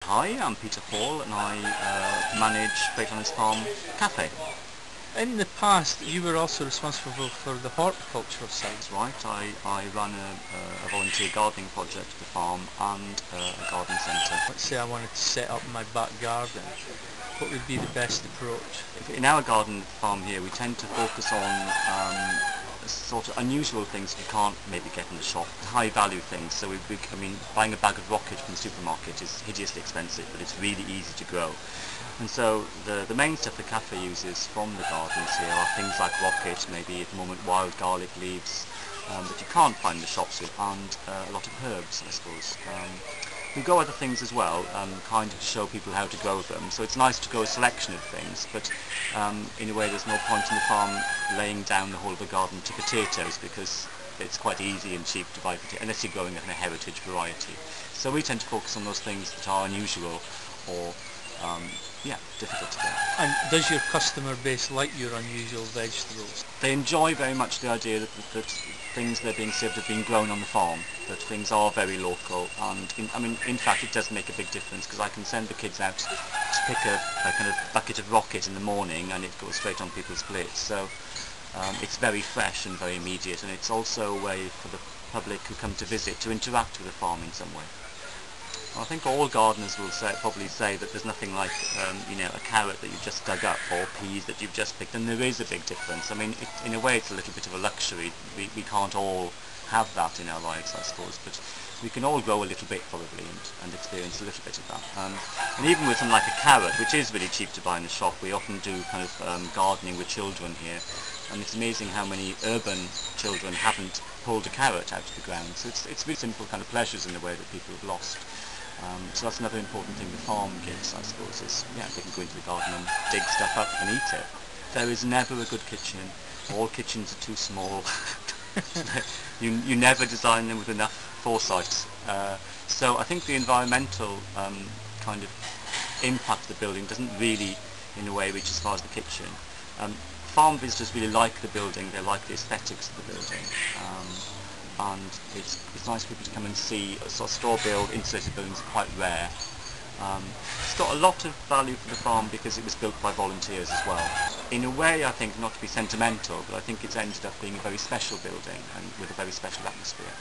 Hi, I'm Peter Hall and I manage Great Honest Farm Cafe. In the past, you were also responsible for the horticultural side. That's right, I run a volunteer gardening project at the farm and a garden centre. Let's say I wanted to set up my back garden. What would be the best approach? In our garden farm here we tend to focus on sort of unusual things you can't maybe get in the shop, high value things. So I mean, buying a bag of rocket from the supermarket is hideously expensive, but it's really easy to grow. And so the main stuff the cafe uses from the gardens here are things like rocket, maybe at the moment wild garlic leaves that you can't find in the shops, and a lot of herbs, I suppose. We grow other things as well, kind of to show people how to grow them. So it's nice to grow a selection of things, but in a way there's no point in the farm laying down the whole of the garden to potatoes, because it's quite easy and cheap to buy potatoes, unless you're growing a heritage variety. So we tend to focus on those things that are unusual or difficult to get. And does your customer base like your unusual vegetables? They enjoy very much the idea that things that are being served have been grown on the farm, that things are very local, and in fact it does make a big difference, because I can send the kids out to pick a kind of bucket of rocket in the morning and it goes straight on people's plates. So it's very fresh and very immediate, and it's also a way for the public who come to visit to interact with the farm in some way. I think all gardeners will probably say that there's nothing like a carrot that you've just dug up, or peas that you've just picked, and there is a big difference. I mean, in a way it's a little bit of a luxury. We can't all have that in our lives, I suppose, but we can all grow a little bit probably and experience a little bit of that. And even with something like a carrot, which is really cheap to buy in the shop, we often do kind of gardening with children here, and it's amazing how many urban children haven't pulled a carrot out of the ground. So it's really simple kind of pleasures in a way that people have lost. So that's another important thing the farm gives, I suppose, is they can go into the garden and dig stuff up and eat it. There is never a good kitchen. All kitchens are too small. you never design them with enough foresight. So I think the environmental kind of impact of the building doesn't really, in a way, reach as far as the kitchen. Farm visitors really like the building. They like the aesthetics of the building. And it's nice for people to come and see. Sort of straw-built, insulated buildings are quite rare. It's got a lot of value for the farm because it was built by volunteers as well. In a way, I think, not to be sentimental, but I think it's ended up being a very special building and with a very special atmosphere.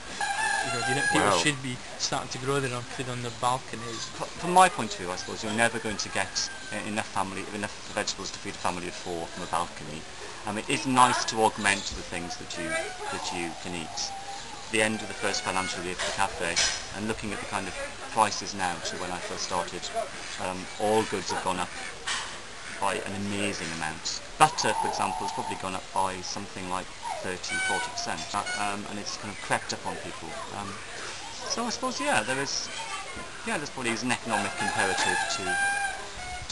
Do you think people should be starting to grow their own food on their balconies? From my point of view, I suppose, you're never going to get enough vegetables to feed a family of 4 from a balcony. It is nice to augment the things that you can eat. The end of the first financial year for the cafe, and looking at the kind of prices now to when I first started, all goods have gone up by an amazing amount. Butter, for example, has probably gone up by something like 30–40%, and it's kind of crept up on people. So I suppose there's probably an economic imperative to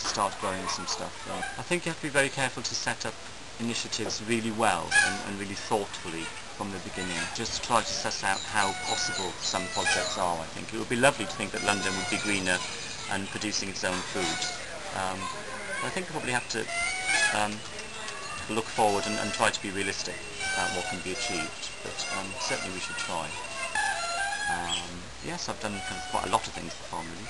start growing some stuff. I think you have to be very careful to set up initiatives really well and really thoughtfully from the beginning, just to try to suss out how possible some projects are. I think it would be lovely to think that London would be greener and producing its own food. I think we probably have to look forward and try to be realistic about what can be achieved, but certainly we should try. Yes, I've done kind of quite a lot of things at the farm really.